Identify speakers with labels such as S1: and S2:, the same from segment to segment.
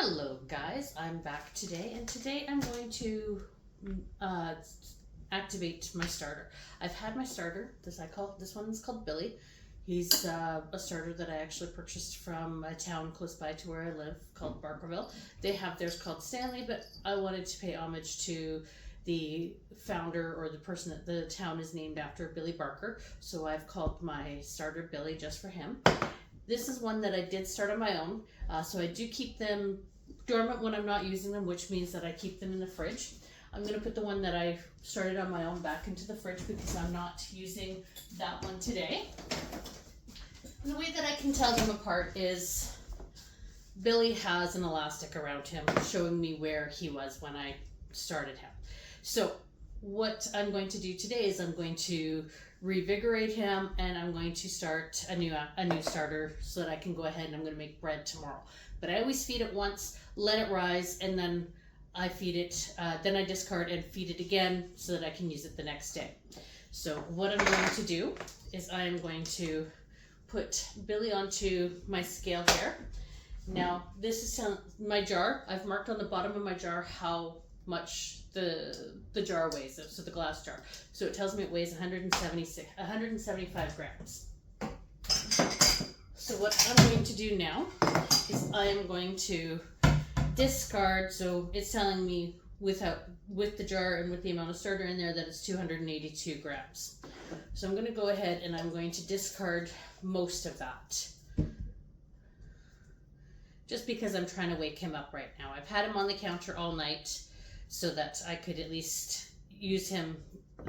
S1: Hello guys, I'm back today, and today I'm going to activate my starter. I've had my starter, this one's called Billy. He's a starter that I actually purchased from a town close by to where I live called Barkerville. They have theirs called Stanley, but I wanted to pay homage to the founder, or the person that the town is named after, Billy Barker. So I've called my starter Billy just for him. This is one that I did start on my own, so I do keep them dormant when I'm not using them, which means that I keep them in the fridge. I'm going to put the one that I started on my own back into the fridge because I'm not using that one today. And the way that I can tell them apart is Billy has an elastic around him showing me where he was when I started him. So what I'm going to do today is I'm going to revigorate him, and I'm going to start a new starter so that I can go ahead and I'm going to make bread tomorrow. But I always feed it once, let it rise, and then I feed it, then I discard and feed it again so that I can use it the next day. So what I'm going to do is I am going to put Billy onto my scale here. Now this is my jar. I've marked on the bottom of my jar how much the jar weighs, so the glass jar. So it tells me it weighs 175 grams. So what I'm going to do now is I am going to discard, so it's telling me with the jar and with the amount of starter in there that it's 282 grams. So I'm going to go ahead and I'm going to discard most of that. Just because I'm trying to wake him up right now. I've had him on the counter all night so that I could at least use him,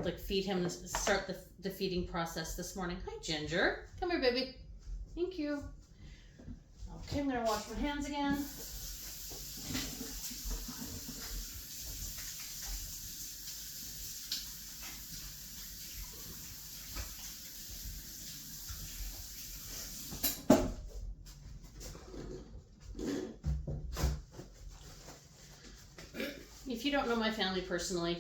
S1: like feed him, start the feeding process this morning. Hi, Ginger. Come here, baby. Thank you. Okay, I'm going to wash my hands again. If you don't know my family personally,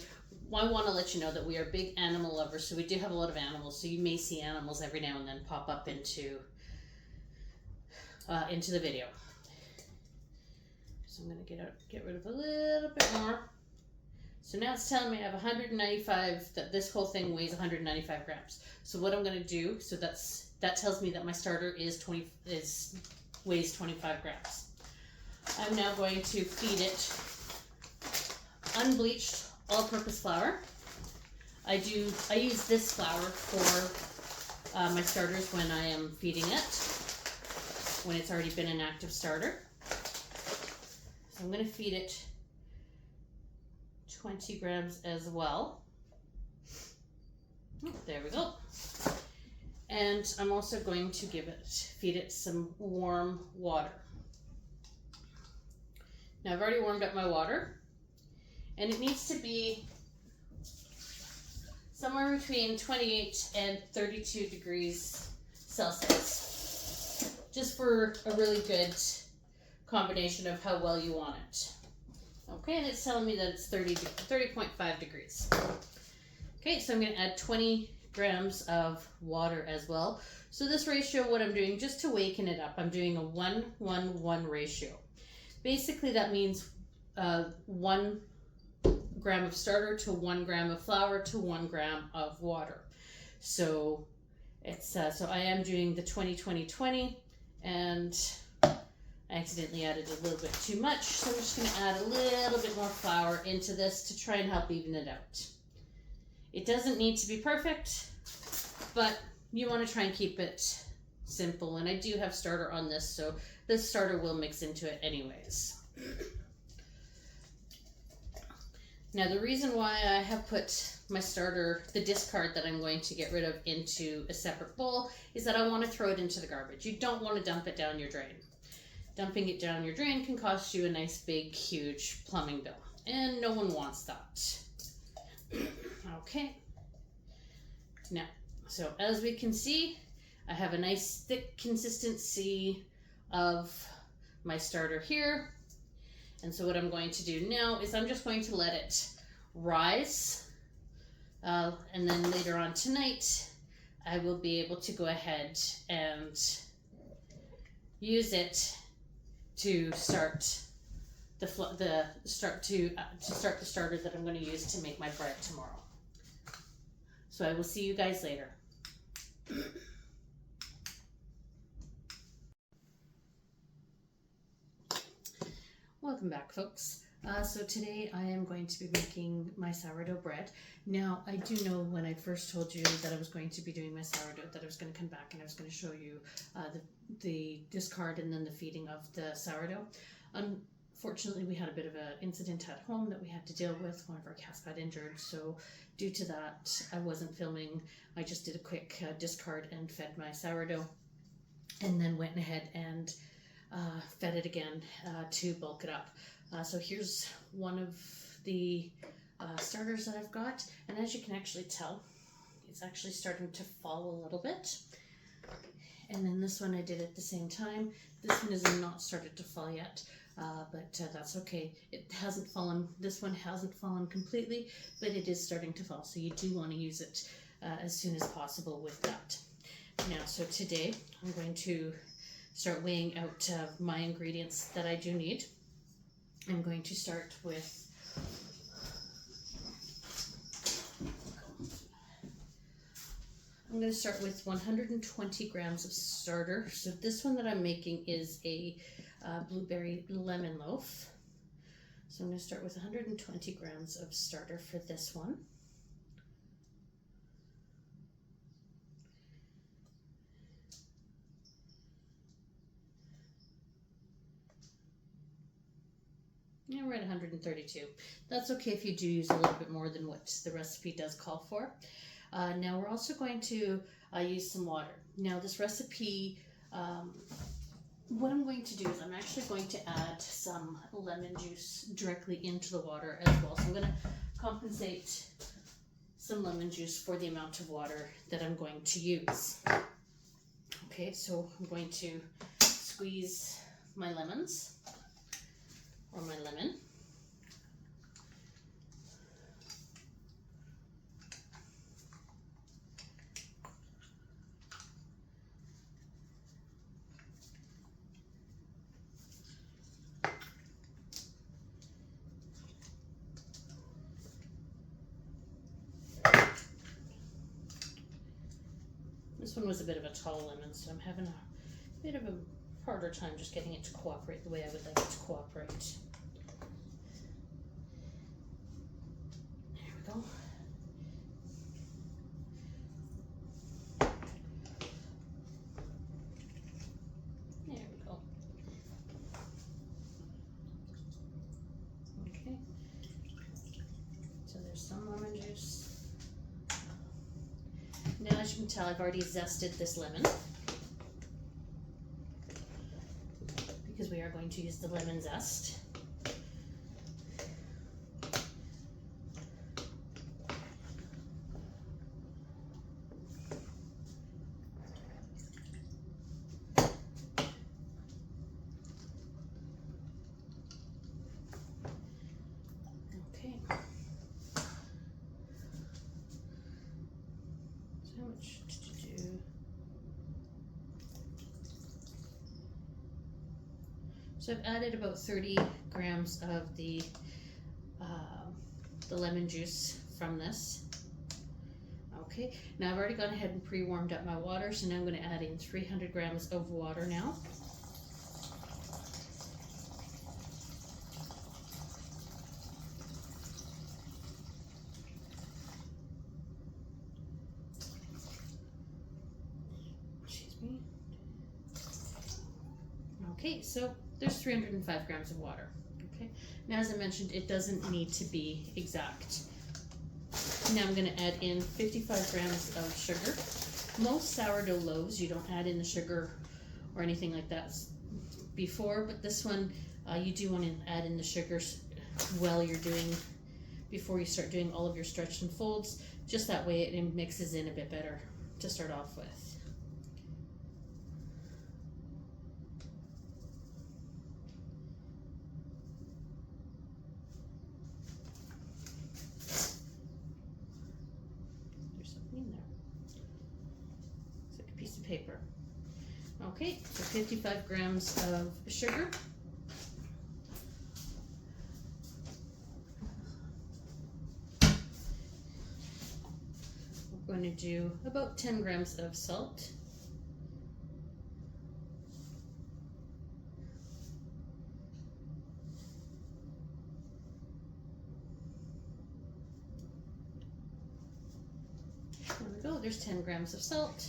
S1: I want to let you know that we are big animal lovers, so we do have a lot of animals, so you may see animals every now and then pop up into the video. So I'm going to get rid of a little bit more. So now it's telling me I have 195, that this whole thing weighs 195 grams. So what I'm going to do, so that tells me that my starter weighs 25 grams. I'm now going to feed it unbleached all-purpose flour. I use this flour for my starters when I am feeding it, when it's already been an active starter. So I'm going to feed it 20 grams as well. There we go. And I'm also going to feed it some warm water. Now I've already warmed up my water, and it needs to be somewhere between 28 and 32 degrees Celsius, just for a really good combination of how well you want it. Okay, and it's telling me that it's 30.5 degrees. Okay, so I'm going to add 20 grams of water as well. So this ratio, what I'm doing, just to waken it up, I'm doing a 1-1-1 ratio. Basically, that means 1 gram of starter to 1 gram of flour to 1 gram of water. So it's so I am doing the 20-20-20, and I accidentally added a little bit too much, so I'm just going to add a little bit more flour into this to try and help even it out. It doesn't need to be perfect, but you want to try and keep it simple, and I do have starter on this, so this starter will mix into it anyways. Now the reason why I have put my starter, the discard that I'm going to get rid of, into a separate bowl is that I want to throw it into the garbage. You don't want to dump it down your drain. Dumping it down your drain can cost you a nice big huge plumbing bill, and no one wants that. Okay. Now, so as we can see, I have a nice thick consistency of my starter here. And so what I'm going to do now is I'm just going to let it rise. And then later on tonight, I will be able to go ahead and use it to start the start to start the starter that I'm going to use to make my bread tomorrow. So I will see you guys later. Welcome back, folks. So today I am going to be making my sourdough bread. Now, I do know when I first told you that I was going to be doing my sourdough that I was going to come back and I was going to show you the discard and then the feeding of the sourdough. Unfortunately, we had a bit of an incident at home that we had to deal with. One of our cats got injured, so due to that, I wasn't filming. I just did a quick discard and fed my sourdough, and then went ahead and fed it again to bulk it up. So here's one of the starters that I've got, and as you can actually tell, it's actually starting to fall a little bit. And then this one I did at the same time. This one is not started to fall yet, but that's okay. It hasn't fallen, this one hasn't fallen completely, but it is starting to fall, so you do want to use it as soon as possible with that. Now, so today I'm going to start weighing out my ingredients that I do need. I'm going to start with I'm going to start with 120 grams of starter. So this one that I'm making is a blueberry lemon loaf. So I'm going to start with 120 grams of starter for this one. Yeah, we're at 132. That's okay if you do use a little bit more than what the recipe does call for. Now we're also going to use some water. Now this recipe, what I'm going to do is I'm actually going to add some lemon juice directly into the water as well. So I'm going to compensate some lemon juice for the amount of water that I'm going to use. Okay, so I'm going to squeeze my lemons, or my lemon. This one was a bit of a tall lemon, so I'm having a bit of a harder time just getting it to cooperate the way I would like it to cooperate. There we go. There we go. Okay. So there's some lemon juice. Now, as you can tell, I've already zested this lemon because we are going to use the lemon zest. Okay. So how much to do? So I've added about 30 grams of the lemon juice from this. Okay, now I've already gone ahead and pre-warmed up my water, so now I'm going to add in 300 grams of water now. Excuse me. Okay, so there's 305 grams of water. Okay, now as I mentioned, it doesn't need to be exact. Now I'm going to add in 55 grams of sugar. Most sourdough loaves, you don't add in the sugar or anything like that before, but this one you do want to add in the sugars while you're doing, before you start doing all of your stretch and folds. Just that way it mixes in a bit better to start off with. Paper. Okay, so 55 grams of sugar. we're going to do about 10 grams of salt. There we go, there's 10 grams of salt.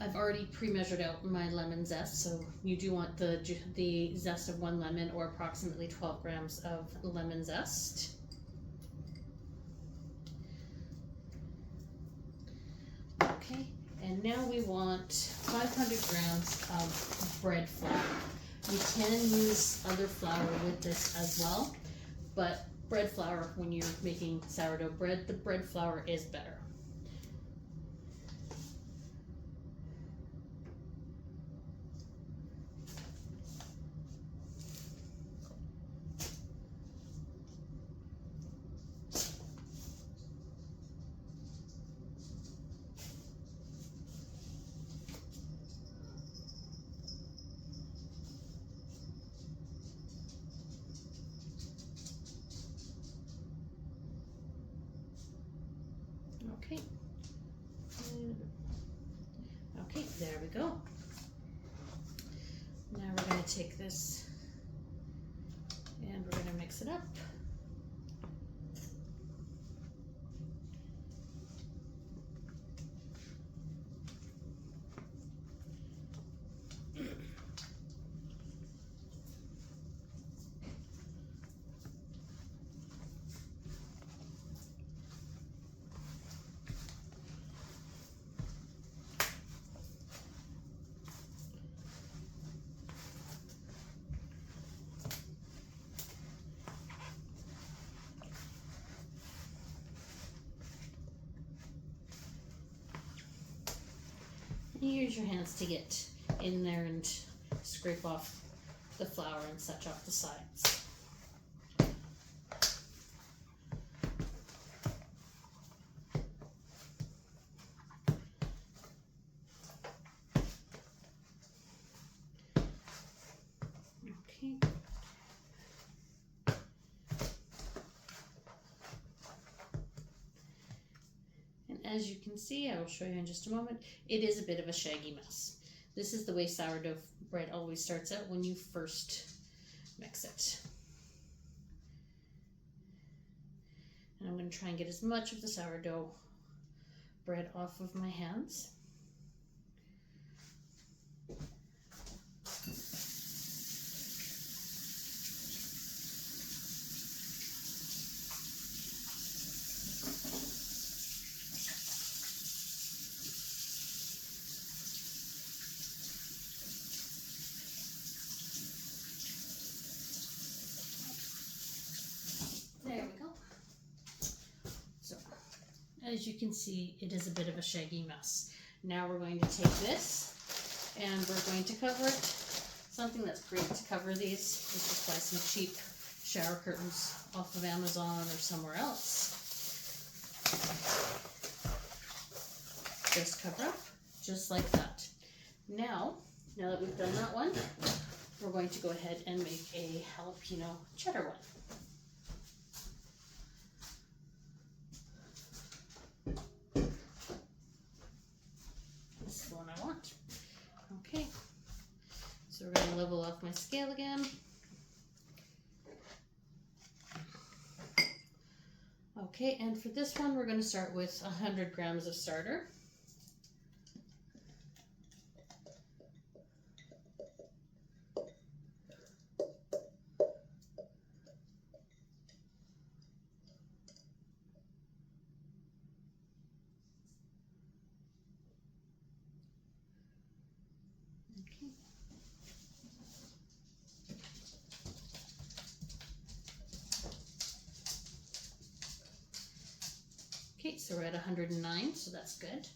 S1: I've already pre-measured out my lemon zest, so you do want the zest of 1 lemon, or approximately 12 grams of lemon zest. Okay, and now we want 500 grams of bread flour. You can use other flour with this as well, but bread flour, when you're making sourdough bread, the bread flour is better. Okay. Okay, there we go. Now we're going to take this and we're going to mix it up. You use your hands to get in there and scrape off the flour and such off the sides. Okay. As you can see, I will show you in just a moment, it is a bit of a shaggy mess. This is the way sourdough bread always starts out when you first mix it. And I'm going to try and get as much of the sourdough bread off of my hands. There we go. So, as you can see, it is a bit of a shaggy mess. Now we're going to take this and we're going to cover it. Something that's great to cover these is just buy some cheap shower curtains off of Amazon or somewhere else. Just cover up, just like that. Now that we've done that one, we're going to go ahead and make a jalapeno cheddar one. This is the one I want. Okay, so we're going to level off my scale again. Okay, and for this one, we're going to start with 100 grams of starter. Okay, so we're at 109, so that's good.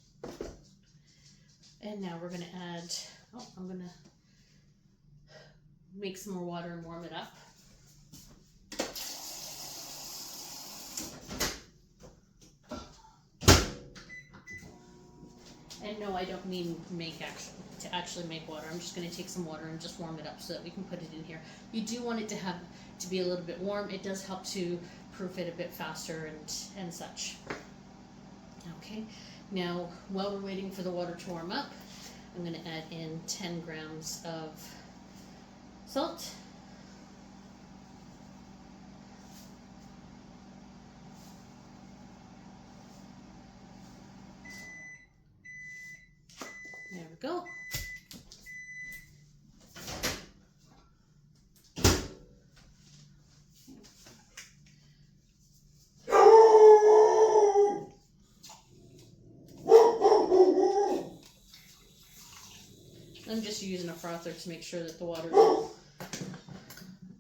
S1: And now we're going to add, I'm going to make some more water and warm it up. And no, I don't mean to actually make water. I'm just going to take some water and just warm it up so that we can put it in here. You do want it to be a little bit warm. It does help to proof it a bit faster and such. Okay, now while we're waiting for the water to warm up, I'm going to add in 10 grams of salt. There we go. I'm just using a frother to make sure that the water is all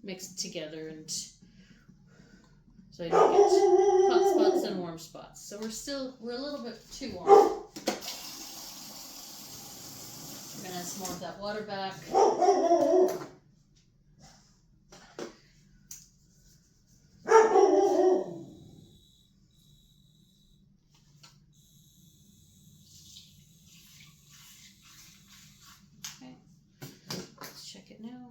S1: mixed together, and so I don't get hot spots and warm spots. So we're a little bit too warm. We're gonna add some more of that water back. Okay, let's check it now.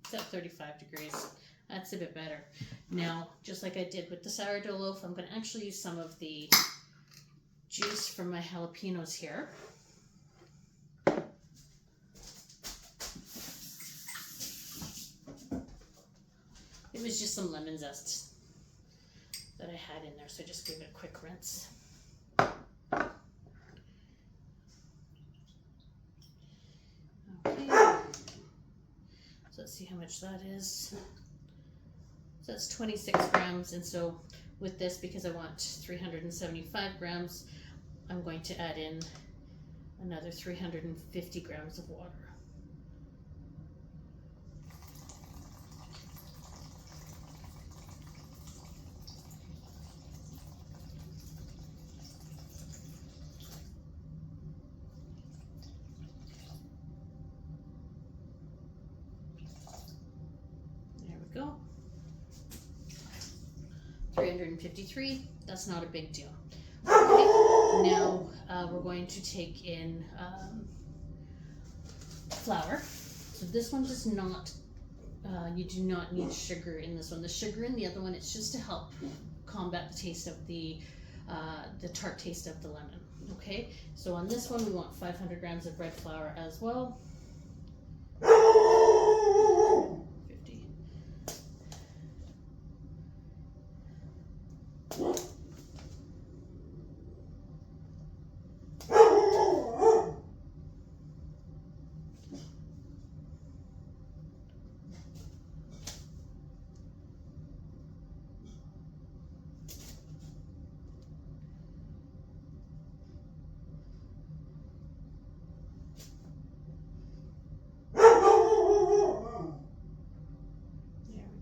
S1: It's at 35 degrees. That's a bit better. Now, just like I did with the sourdough loaf, I'm going to actually use some of the juice from my jalapenos here. It was just some lemon zest that I had in there, so I just gave it a quick rinse. Okay. So let's see how much that is. So that's 26 grams, and so with this, because I want 375 grams, I'm going to add in another 350 grams of water. There we go. 353, that's not a big deal. Okay, now we're going to take in flour. So this one does not, you do not need sugar in this one. The sugar in the other one, it's just to help combat the taste of the tart taste of the lemon. Okay, so on this one we want 500 grams of red flour as well. 50.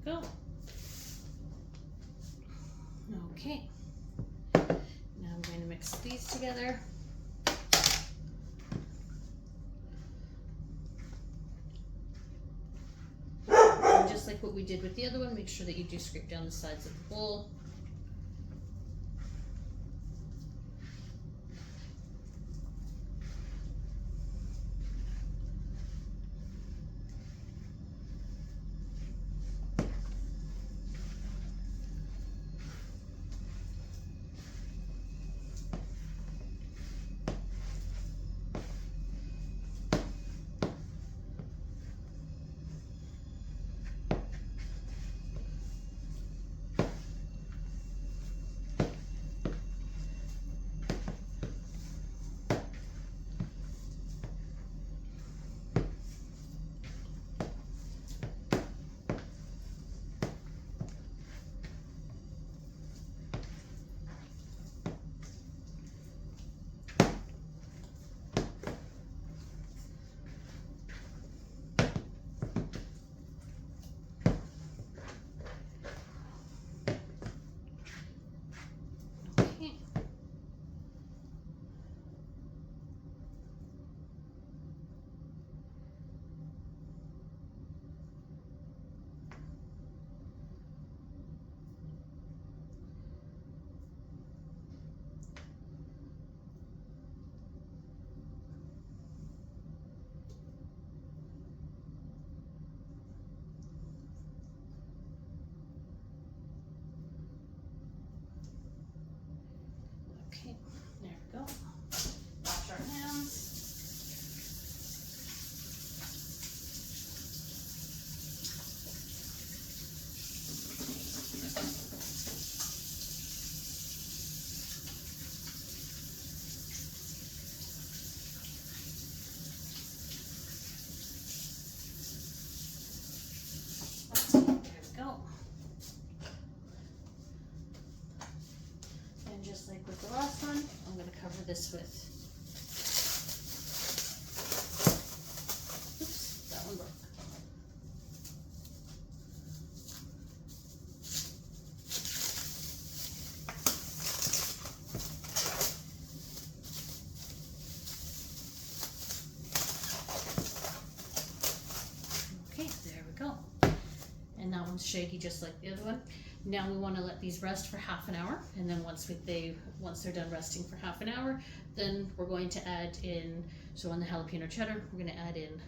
S1: Go. Okay, now I'm going to mix these together. And just like what we did with the other one, make sure that you do scrape down the sides of the bowl. we go. Wash our hands. Just like with the last one, I'm going to cover this with, oops, that one broke. Okay, there we go. And that one's shaggy just like the other one. Now we want to let these rest for half an hour, and then once they're done resting for half an hour, then we're going to add in, so on the jalapeno cheddar, we're going to add in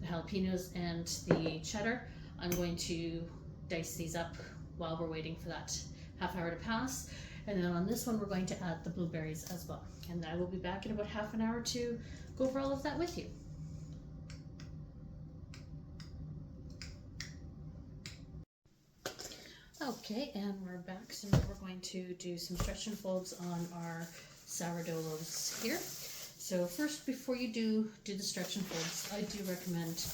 S1: the jalapenos and the cheddar. I'm going to dice these up while we're waiting for that half hour to pass. And then on this one, we're going to add the blueberries as well. And I will be back in about half an hour to go over all of that with you. Okay, and we're back. So now we're going to do some stretch and folds on our sourdough loaves here. So first, before you do the stretch and folds, I do recommend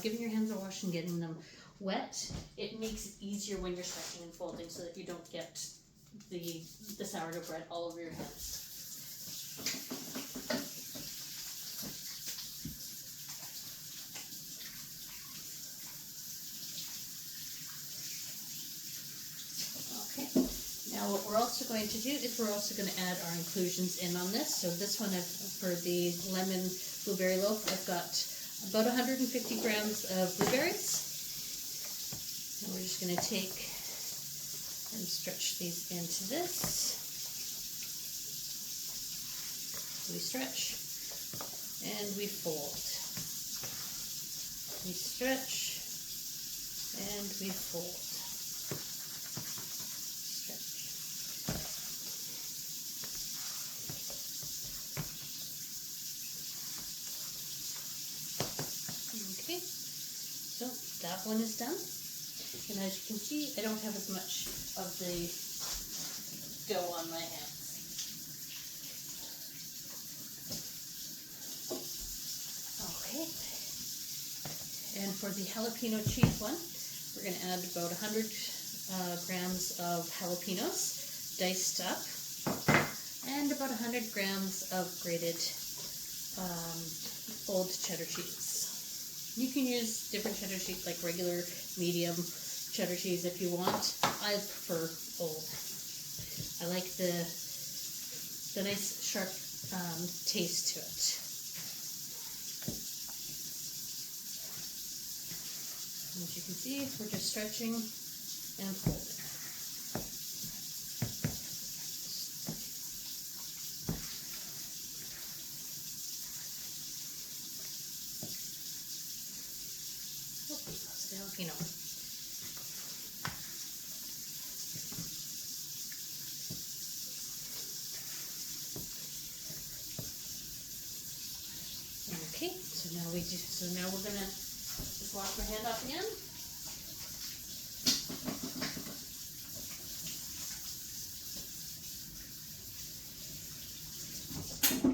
S1: giving your hands a wash and getting them wet. It makes it easier when you're stretching and folding so that you don't get the sourdough bread all over your hands. Now what we're also going to do is we're also going to add our inclusions in on this. So this one, for the lemon blueberry loaf, I've got about 150 grams of blueberries. And we're just going to take and stretch these into this. We stretch and we fold. We stretch and we fold. So that one is done, and as you can see, I don't have as much of the dough on my hands. Okay, and for the jalapeno cheese one, we're going to add about 100 grams of jalapenos diced up, and about 100 grams of grated old cheddar cheese. You can use different cheddar cheese, like regular, medium cheddar cheese if you want. I prefer old. I like the nice sharp taste to it. And as you can see, we're just stretching and folding. Jalapeno. Okay, so now we're gonna just wash my hand off again.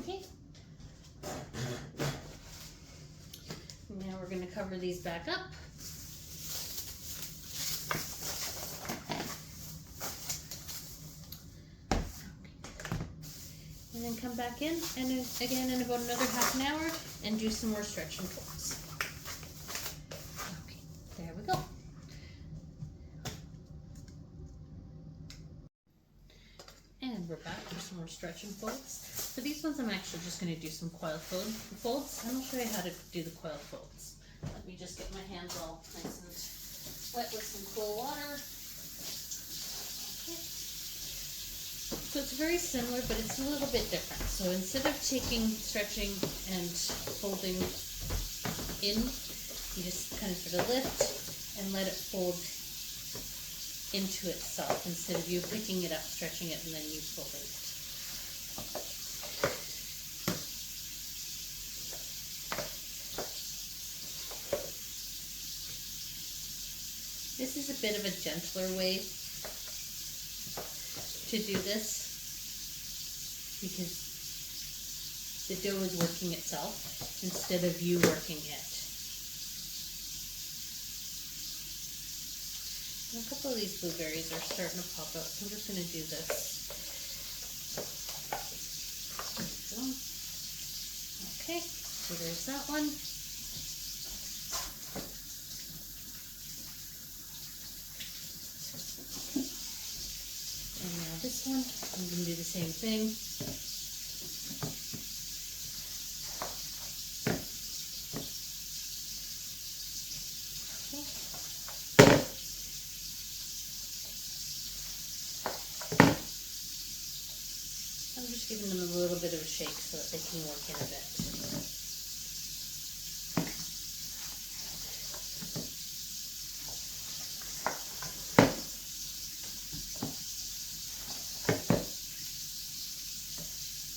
S1: Okay. Now we're gonna cover these back up. And then come back in, and then again in about another half an hour, and do some more stretch and folds. Okay, there we go. And we're back for some more stretch and folds. For these ones, I'm actually just going to do some coil folds, and I'll show you how to do the coil folds. Let me just get my hands all nice and wet with some cool water. Okay. So it's very similar, but it's a little bit different. So instead of stretching and folding in, you just kind of sort of lift and let it fold into itself instead of you picking it up, stretching it, and then you folding it. a bit of a gentler way to do this because the dough is working itself instead of you working it. And a couple of these blueberries are starting to pop out, so I'm just going to do this. There we go. Okay, so there's that one. And now this one, I'm going to do the same thing. I'm just giving them a little bit of a shake so that they can work in a bit.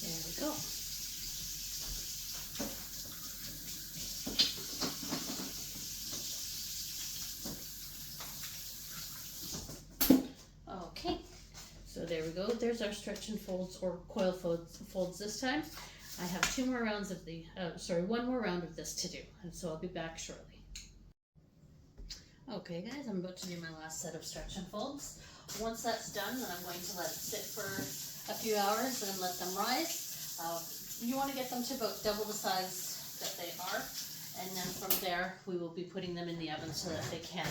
S1: There we go. Okay. So there we go. There's our stretch and folds or coil folds this time. I have two more rounds of the, one more round of this to do. And so I'll be back shortly. Okay guys, I'm about to do my last set of stretch and folds. Once that's done, then I'm going to let it sit for a few hours and let them rise. You want to get them to about double the size that they are. And then from there, we will be putting them in the oven so that they can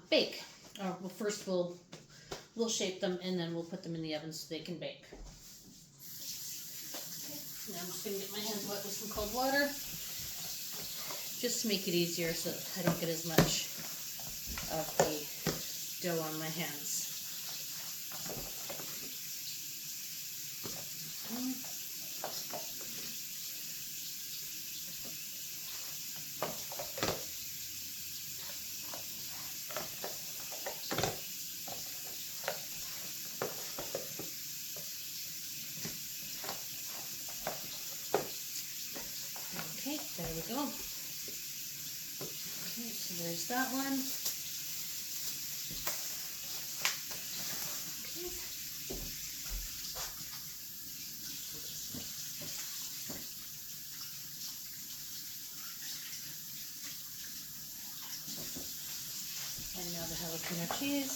S1: bake. Well, first we'll shape them and then we'll put them in the oven so they can bake. Okay. Now I'm just going to get my hands wet with some cold water just to make it easier so that I don't get as much of the dough on my hands. Okay, there we go. Okay, so there's that one. Okay. And now the jalapeno cheese.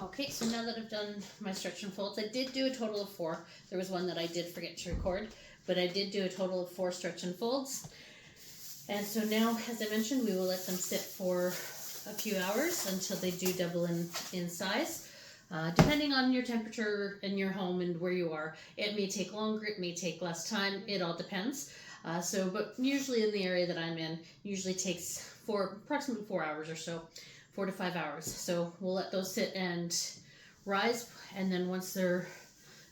S1: Okay, so now that I've done my stretch and folds, I did do a total of 4. There was one that I did forget to record, but I did do a total of 4 stretch and folds. And so now, as I mentioned, we will let them sit for a few hours until they do double in size. Depending on your temperature in your home and where you are, it may take longer, it may take less time, it all depends. But usually in the area that I'm in, usually takes approximately 4 hours or so. 4 to 5 hours. So we'll let those sit and rise, and then once they're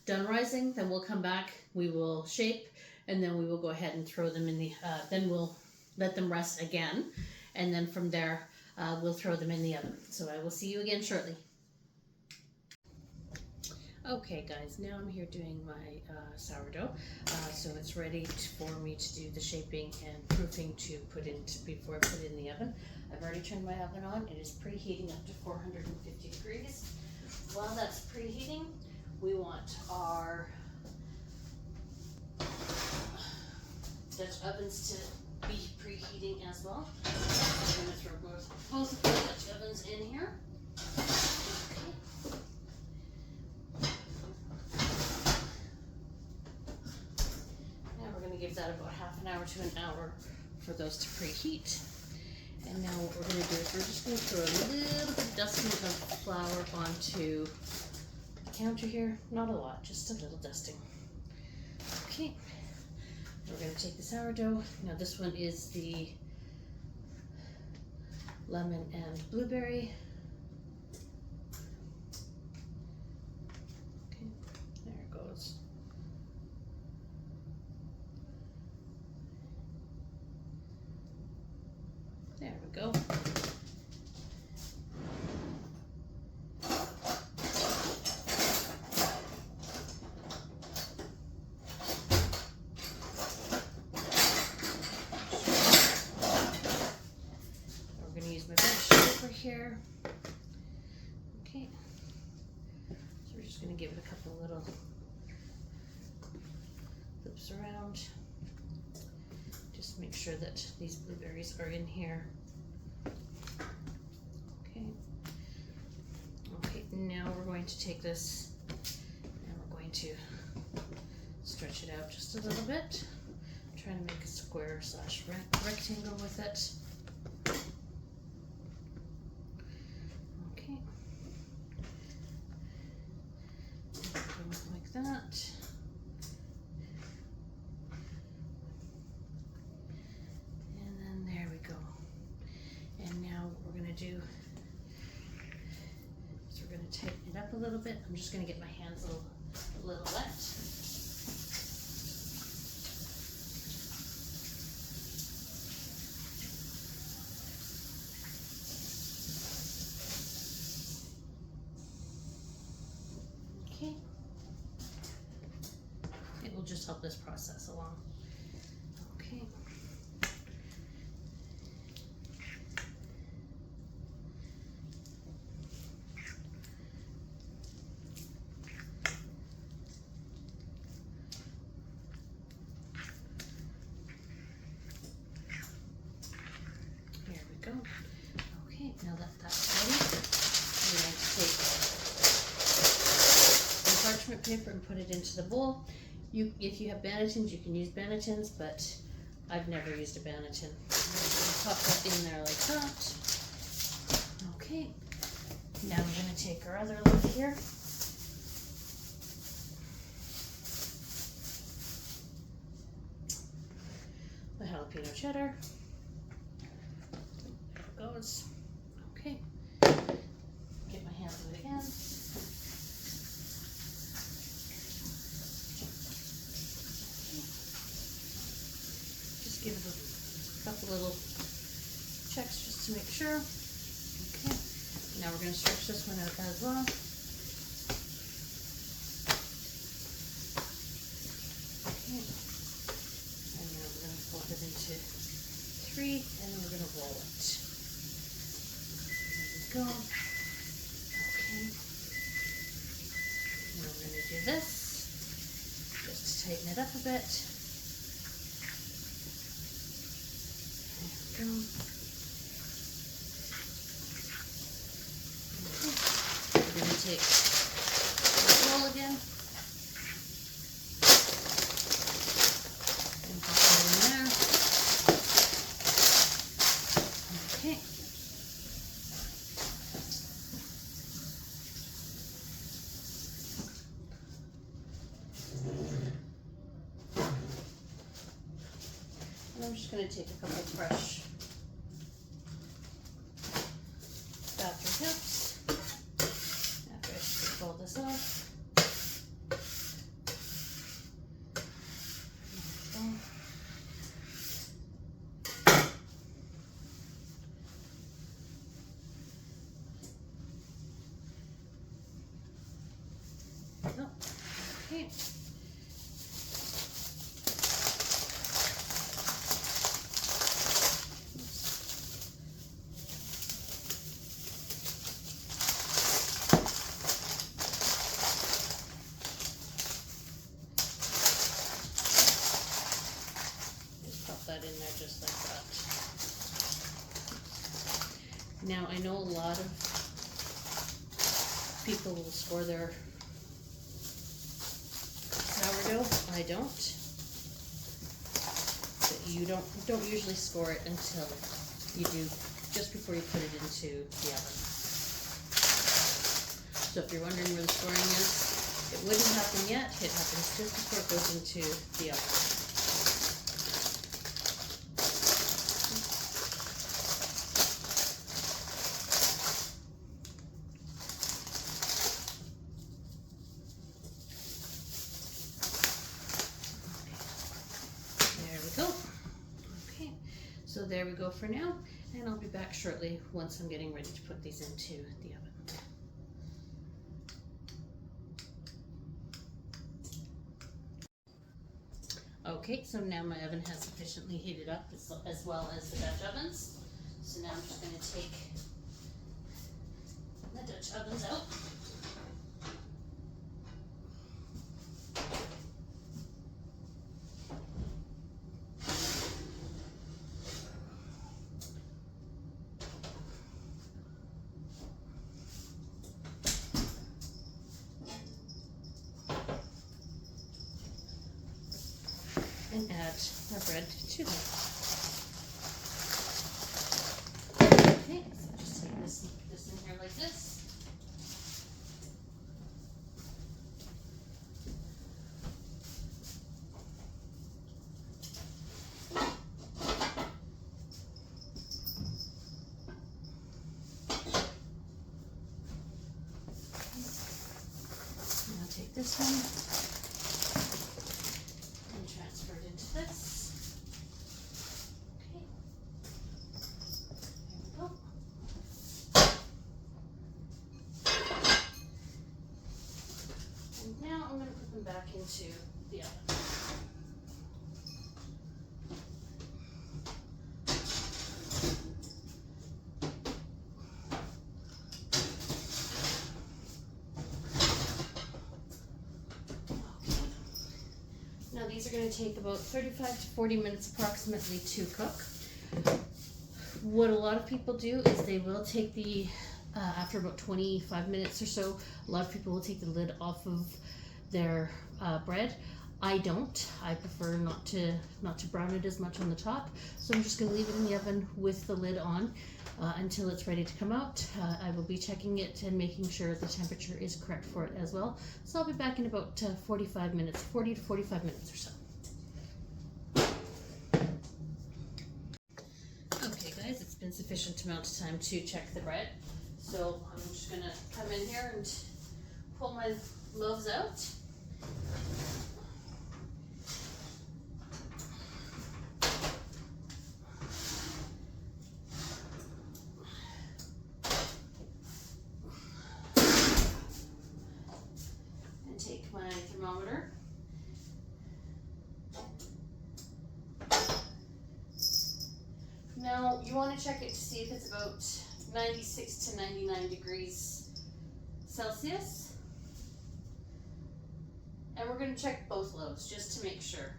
S1: done rising, then we'll come back, we will shape, and then we will go ahead and throw them in the, then we'll let them rest again, and then from there, we'll throw them in the oven. So I will see you again shortly. Okay guys, now I'm here doing my sourdough, so it's ready for me to do the shaping and proofing before I put it in the oven. I've already turned my oven on. It is preheating up to 450 degrees. While that's preheating, we want our Dutch ovens to be preheating as well. So I'm going to throw both of the Dutch ovens in here. Give that about half an hour to an hour for those to preheat. And now what we're going to do is we're just going to throw a little bit of dusting of flour onto the counter here. Not a lot, just a little dusting. Okay. We're going to take the sourdough. Now this one is the lemon and blueberry. Okay, there it goes. There we go. Here. Okay, so we're just going to give it a couple little flips around. Just make sure that these blueberries are in here. Okay. Okay, now we're going to take this and we're going to stretch it out just a little bit. I'm trying to make a square slash rectangle with it. That. And then there we go. And now what we're going to do is we're going to tighten it up a little bit. I'm just going to get my hands a little wet. Okay. It will just help this process along. Okay. Here we go. Okay, now that that's ready, we're going to take the parchment paper and put it into the bowl. If you have bannetons, you can use bannetons, but I've never used a banneton. Pop that in there like that. Okay. Now we're going to take our other loaf here. The jalapeno cheddar. There it goes. Okay. Get my hands on it again. Give it a couple little checks just to make sure. Okay, now we're going to stretch this one out as well. Okay, and now we're going to fold it into 3 and then we're going to roll it. There we go. Okay, now we're going to do this just to tighten it up a bit. Okay. We're going to take the roll again and pop it in there. Okay. And I'm just going to take a couple fresh bathroom tips after I fold this off. Okay. That in there just like that. Now I know a lot of people will score their sourdough. I don't. But you don't usually score it until you do just before you put it into the oven. So if you're wondering where the scoring is, it wouldn't happen yet. It happens just before it goes into the oven. there we go for now, and I'll be back shortly once I'm getting ready to put these into the oven. Okay, so now my oven has sufficiently heated up as well as the Dutch ovens. So now I'm just going to take the Dutch ovens out. And add our bread to them. Okay, so just take this in here like this. Now take this one. Transferred into this. Okay. There we go. And now I'm going to put them back into the oven. Now these are going to take about 35 to 40 minutes approximately to cook. What a lot of people do is they will take the, after about 25 minutes or so, a lot of people will take the lid off of their bread. I don't. I prefer not to brown it as much on the top. So I'm just going to leave it in the oven with the lid on until it's ready to come out. I will be checking it and making sure the temperature is correct for it as well. So I'll be back in about 45 minutes, 40 to 45 minutes or so. Okay guys, it's been sufficient amount of time to check the bread. So I'm just going to come in here and pull my loaves out. Take my thermometer. Now you want to check it to see if it's about 96 to 99 degrees Celsius. And we're going to check both loaves just to make sure.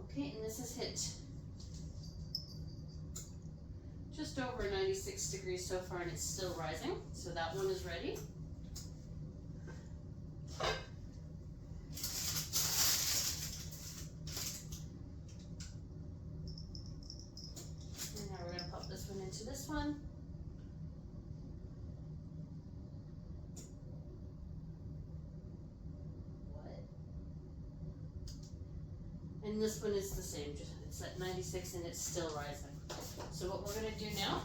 S1: Okay, and this has hit just over 96 degrees so far, and it's still rising. So that one is ready. And now we're going to pop this one into this one. And this one is the same, just it's at 96 and it's still rising. So what we're going to do now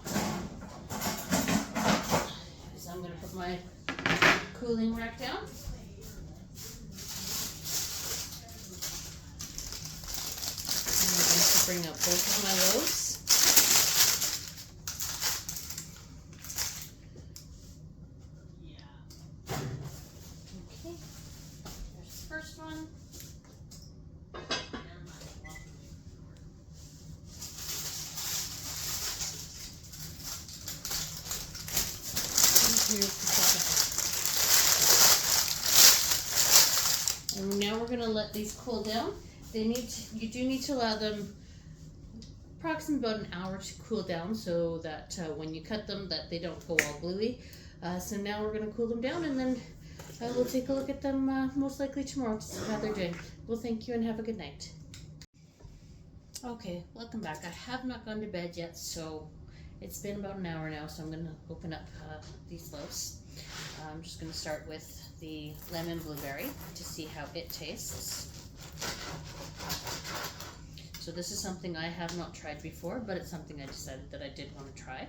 S1: is I'm going to put my cooling rack down. And I'm going to bring up both of my loaves. Okay, there's the first one. And now we're going to let these cool down. You do need to allow them approximately about an hour to cool down so that when you cut them that they don't go all gluey. So now we're going to cool them down, and then we'll take a look at them most likely tomorrow to see how they're doing. Well, thank you and have a good night. Okay, welcome back. I have not gone to bed yet, so it's been about an hour now, so I'm going to open up these loaves. I'm just going to start with the lemon blueberry to see how it tastes. So this is something I have not tried before, but it's something I decided that I did want to try.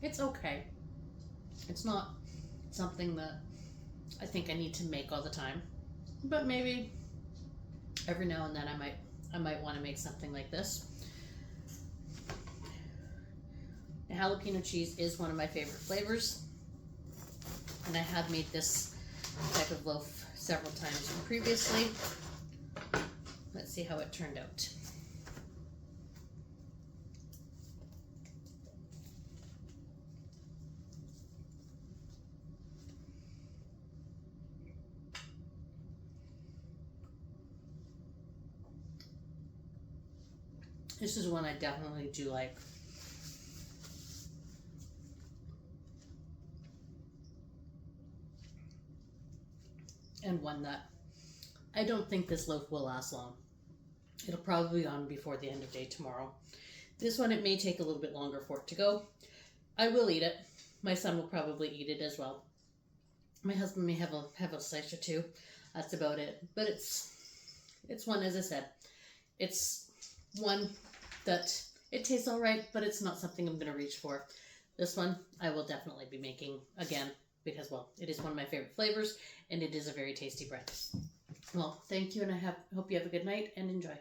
S1: It's okay. It's not something that I think I need to make all the time, but maybe every now and then I might want to make something like this. The jalapeno cheese is one of my favorite flavors, and I have made this type of loaf several times previously. Let's see how it turned out. This is one I definitely do like. And one that I don't think this loaf will last long. It'll probably be on before the end of day tomorrow. This one, it may take a little bit longer for it to go. I will eat it. My son will probably eat it as well. My husband may have a slice or two. That's about it. But it's one, as I said, it's one that it tastes all right, but it's not something I'm going to reach for. This one I will definitely be making again because, well, it is one of my favorite flavors and it is a very tasty bread. Well, thank you, and I hope you have a good night and enjoy.